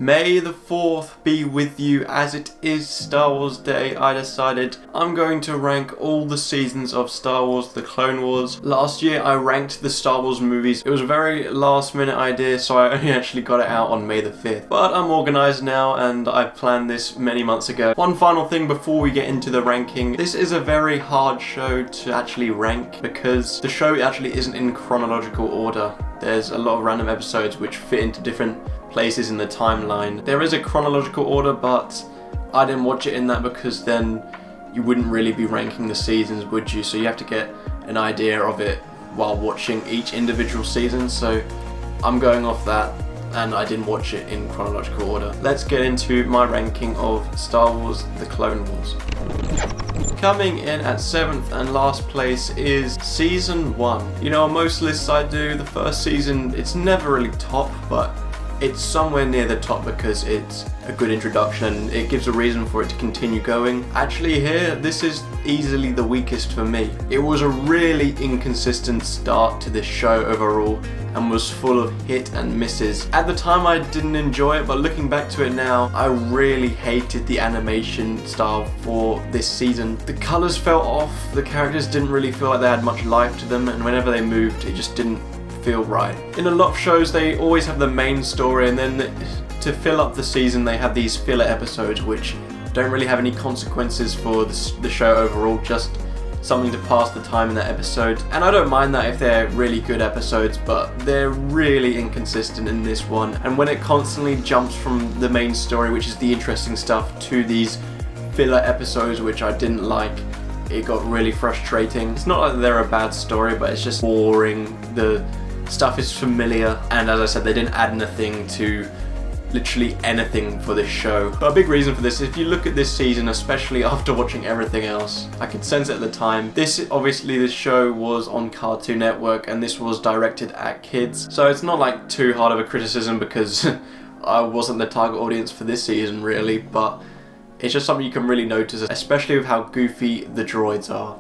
May the 4th be with you. As it is Star Wars Day, I decided I'm going to rank all the seasons of Star Wars: The Clone Wars. Last year I ranked the Star Wars movies. It was a very last minute idea, so I only actually got it out on May the 5th. But I'm organised now and I planned this many months ago. One final thing before we get into the ranking. This is a very hard show to actually rank because the show actually isn't in chronological order. There's a lot of random episodes which fit into different places in the timeline. There is a chronological order, but I didn't watch it in that because then you wouldn't really be ranking the seasons, would you? So you have to get an idea of it while watching each individual season. So I'm going off that, and I didn't watch it in chronological order. Let's get into my ranking of Star Wars: The Clone Wars. Coming in at 7th and last place is Season 1. You know, on most lists I do, the first season, it's never really top, but it's somewhere near the top because it's a good introduction. It gives a reason for it to continue going. Actually here, this is easily the weakest for me. It was a really inconsistent start to this show overall and was full of hit and misses. At the time I didn't enjoy it, but looking back to it now, I really hated the animation style for this season. The colours felt off, the characters didn't really feel like they had much life to them, and whenever they moved, it just didn't feel right. In a lot of shows they always have the main story, and then to fill up the season they have these filler episodes which don't really have any consequences for the show overall, just something to pass the time in that episode. And I don't mind that if they're really good episodes, but they're really inconsistent in this one. And when it constantly jumps from the main story, which is the interesting stuff, to these filler episodes which I didn't like, it got really frustrating. It's not like they're a bad story, but it's just boring. The stuff is familiar, and as I said, they didn't add anything to literally anything for this show. But a big reason for this, if you look at this season, especially after watching everything else, I could sense it at the time. This show was on Cartoon Network and this was directed at kids. So it's not like too hard of a criticism because I wasn't the target audience for this season really, but it's just something you can really notice, especially with how goofy the droids are.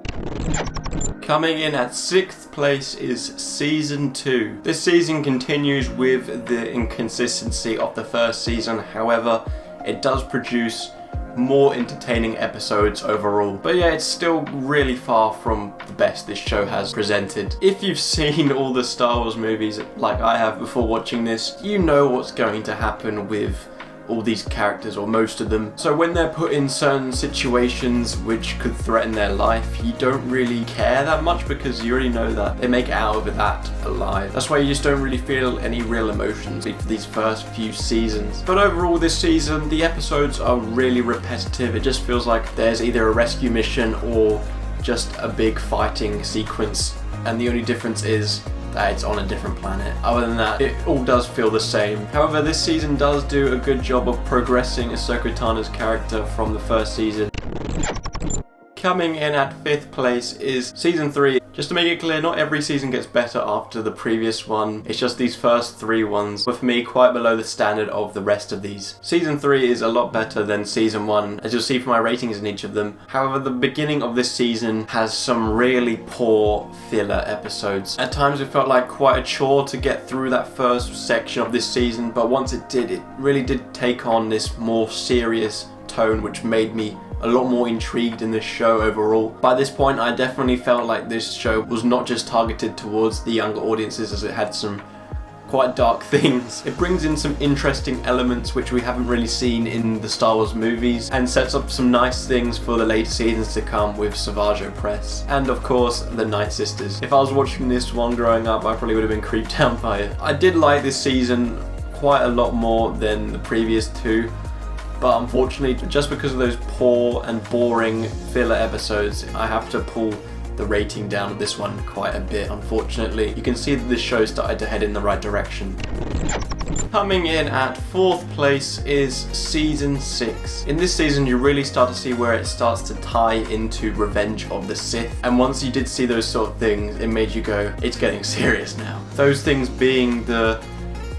Coming in at 6th place is Season 2. This season continues with the inconsistency of the first season, however, it does produce more entertaining episodes overall. But yeah, it's still really far from the best this show has presented. If you've seen all the Star Wars movies like I have before watching this, you know what's going to happen with all these characters, or most of them. So when they're put in certain situations which could threaten their life, you don't really care that much because you already know that they make it out of that alive. That's why you just don't really feel any real emotions for these first few seasons. But overall this season, the episodes are really repetitive. It just feels like there's either a rescue mission or just a big fighting sequence, and the only difference is that it's on a different planet. Other than that, it all does feel the same. However, this season does do a good job of progressing Ahsoka Tano's character from the first season. Coming in at 5th place is Season 3. Just to make it clear, not every season gets better after the previous one. It's just these first 3 ones were for me quite below the standard of the rest of these. Season 3 is a lot better than Season 1, as you'll see from my ratings in each of them. However, the beginning of this season has some really poor filler episodes. At times it felt like quite a chore to get through that first section of this season, but once it did, it really did take on this more serious tone which made me a lot more intrigued in this show overall. By this point I definitely felt like this show was not just targeted towards the younger audiences, as it had some quite dark things. It brings in some interesting elements which we haven't really seen in the Star Wars movies, and sets up some nice things for the later seasons to come with Savage Opress and of course the Night Sisters. If I was watching this one growing up, I probably would have been creeped out by it. I did like this season quite a lot more than the previous 2, but unfortunately, just because of those poor and boring filler episodes, I have to pull the rating down of this one quite a bit, unfortunately. You can see that this show started to head in the right direction. Coming in at 4th place is Season 6. In this season, you really start to see where it starts to tie into Revenge of the Sith. And once you did see those sort of things, it made you go, it's getting serious now. Those things being the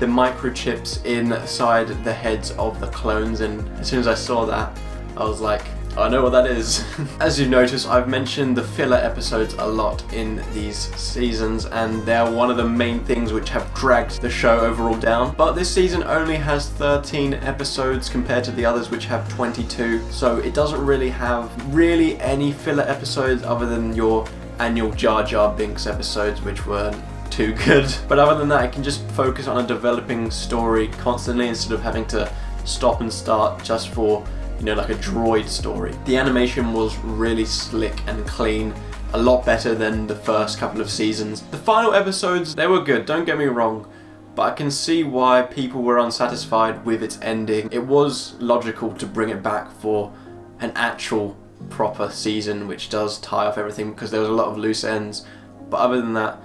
microchips inside the heads of the clones, and as soon as I saw that, I was like, I know what that is. As you notice, I've mentioned the filler episodes a lot in these seasons, and they're one of the main things which have dragged the show overall down. But this season only has 13 episodes compared to the others which have 22, so it doesn't really have any filler episodes other than your annual Jar Jar Binks episodes, which weren't too good. But other than that, it can just focus on a developing story constantly instead of having to stop and start just for, you know, like a droid story. The animation was really slick and clean, a lot better than the first couple of seasons. The final episodes, they were good, don't get me wrong, but I can see why people were unsatisfied with its ending. It was logical to bring it back for an actual proper season which does tie off everything, because there was a lot of loose ends. But other than that,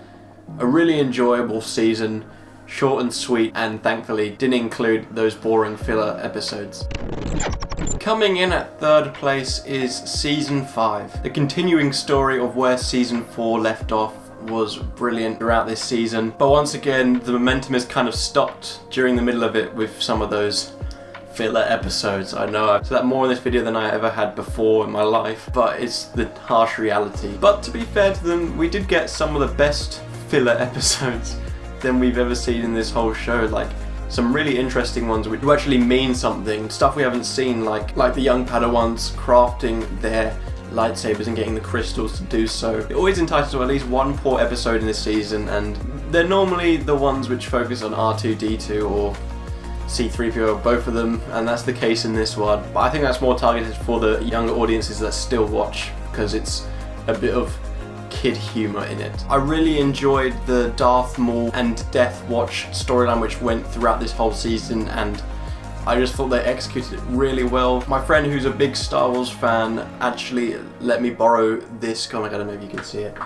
a really enjoyable season, short and sweet, and thankfully didn't include those boring filler episodes. Coming in at third place is Season 5. The continuing story of where Season 4 left off was brilliant throughout this season, but once again the momentum is kind of stopped during the middle of it with some of those filler episodes. I know I've said that more in this video than I ever had before in my life, but it's the harsh reality. But to be fair to them, we did get some of the best filler episodes than we've ever seen in this whole show. Like, some really interesting ones which actually mean something, stuff we haven't seen, like the young Padawans crafting their lightsabers and getting the crystals to do so. They're always entitled to at least one poor episode in this season, and they're normally the ones which focus on R2-D2 or C-3PO, both of them, and that's the case in this one. But I think that's more targeted for the younger audiences that still watch, because it's a bit of kid humour in it. I really enjoyed the Darth Maul and Death Watch storyline which went throughout this whole season, and I just thought they executed it really well. My friend who's a big Star Wars fan actually let me borrow this comic, I don't know if you can see it,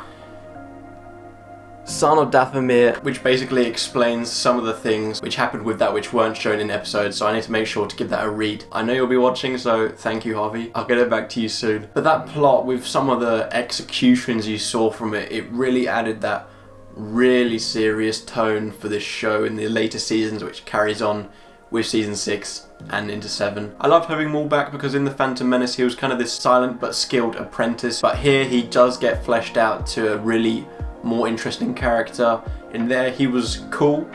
Son of Dathomir, which basically explains some of the things which happened with that which weren't shown in episodes, so I need to make sure to give that a read. I know you'll be watching, so thank you, Harvey. I'll get it back to you soon. But that plot, with some of the executions you saw from it, it really added that really serious tone for this show in the later seasons, which carries on with Season 6 and into 7. I loved having Maul back because in The Phantom Menace he was kind of this silent but skilled apprentice, but here he does get fleshed out to a really more interesting character. In there he was cool,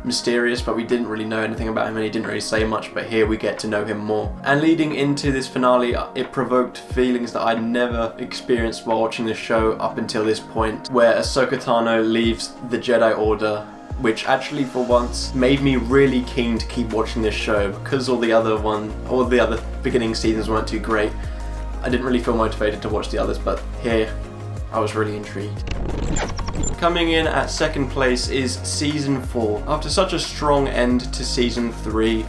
mysterious, but we didn't really know anything about him and he didn't really say much, but here we get to know him more. And leading into this finale, it provoked feelings that I'd never experienced while watching this show up until this point, where Ahsoka Tano leaves the Jedi Order, which actually for once made me really keen to keep watching this show, because all the other beginning seasons weren't too great. I didn't really feel motivated to watch the others, but here I was really intrigued. Coming in at second place is Season 4. After such a strong end to Season 3,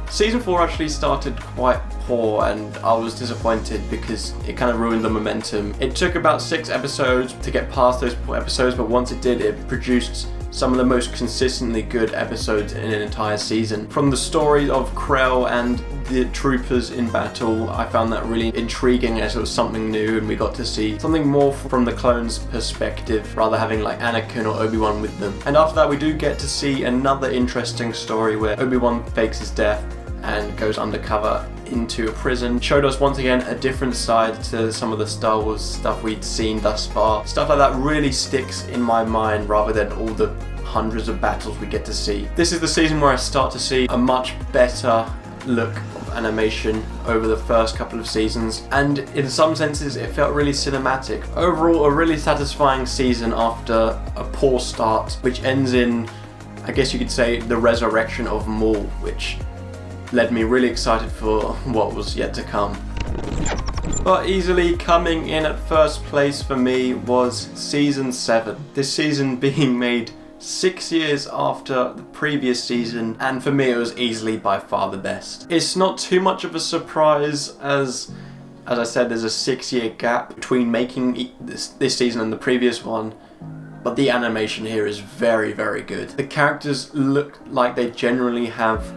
Season 4 actually started quite poor, and I was disappointed because it kind of ruined the momentum. It took about 6 episodes to get past those poor episodes, but once it did, it produced some of the most consistently good episodes in an entire season. From the story of Krell and the troopers in battle, I found that really intriguing as it was something new and we got to see something more from the clones' perspective, rather having like Anakin or Obi-Wan with them. And after that we do get to see another interesting story where Obi-Wan fakes his death and goes undercover into a prison. Showed us once again a different side to some of the Star Wars stuff we'd seen thus far. Stuff like that really sticks in my mind rather than all the hundreds of battles we get to see. This is the season where I start to see a much better look of animation over the first couple of seasons, and in some senses it felt really cinematic. Overall, a really satisfying season after a poor start, which ends in, I guess you could say, the resurrection of Maul, which led me really excited for what was yet to come. But easily coming in at first place for me was Season 7. This season being made 6 years after the previous season, and for me it was easily by far the best. It's not too much of a surprise as I said, there's a 6-year gap between making this season and the previous one, but the animation here is very, very good. The characters look like they generally have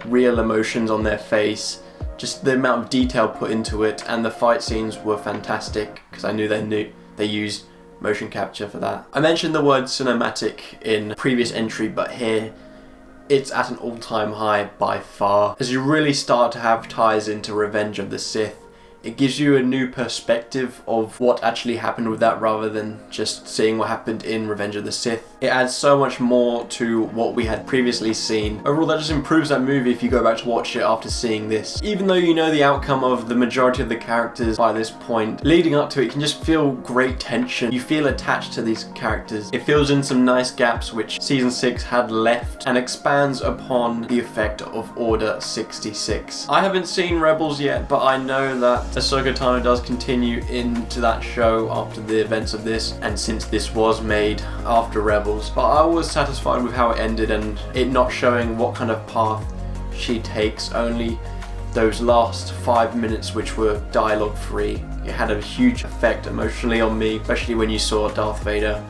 real emotions on their face, just the amount of detail put into it, and the fight scenes were fantastic because I knew they used motion capture for that. I mentioned the word cinematic in the previous entry, but here it's at an all-time high by far, as you really start to have ties into Revenge of the Sith, It gives you a new perspective of what actually happened with that rather than just seeing what happened in Revenge of the Sith. It adds so much more to what we had previously seen. Overall, that just improves that movie if you go back to watch it after seeing this. Even though you know the outcome of the majority of the characters by this point, leading up to it, you can just feel great tension. You feel attached to these characters. It fills in some nice gaps which Season 6 had left and expands upon the effect of Order 66. I haven't seen Rebels yet, but I know that Ahsoka Tano does continue into that show after the events of this, and since this was made after Rebels. But I was satisfied with how it ended and it not showing what kind of path she takes, only those last 5 minutes which were dialogue free. It had a huge effect emotionally on me, especially when you saw Darth Vader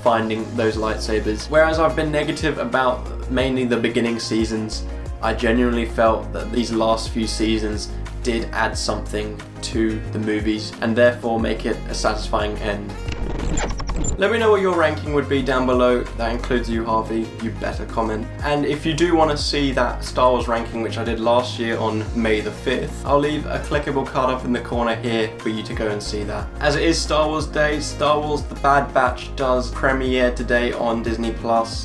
finding those lightsabers. Whereas I've been negative about mainly the beginning seasons, I genuinely felt that these last few seasons did add something to the movies and therefore make it a satisfying end. Let me know what your ranking would be down below. That includes you, Harvey. You better comment. And if you do want to see that Star Wars ranking, which I did last year on May the 5th, I'll leave a clickable card up in the corner here for you to go and see that. As it is Star Wars Day, Star Wars The Bad Batch does premiere today on Disney+,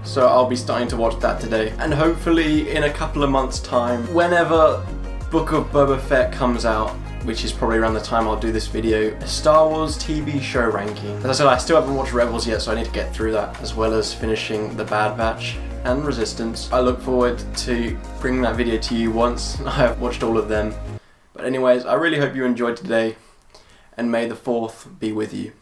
so I'll be starting to watch that today. And hopefully in a couple of months' time, whenever Book of Boba Fett comes out, which is probably around the time I'll do this video, a Star Wars TV show ranking. As I said, I still haven't watched Rebels yet, so I need to get through that, as well as finishing The Bad Batch and Resistance. I look forward to bringing that video to you once I've watched all of them. But anyways, I really hope you enjoyed today, and may the 4th be with you.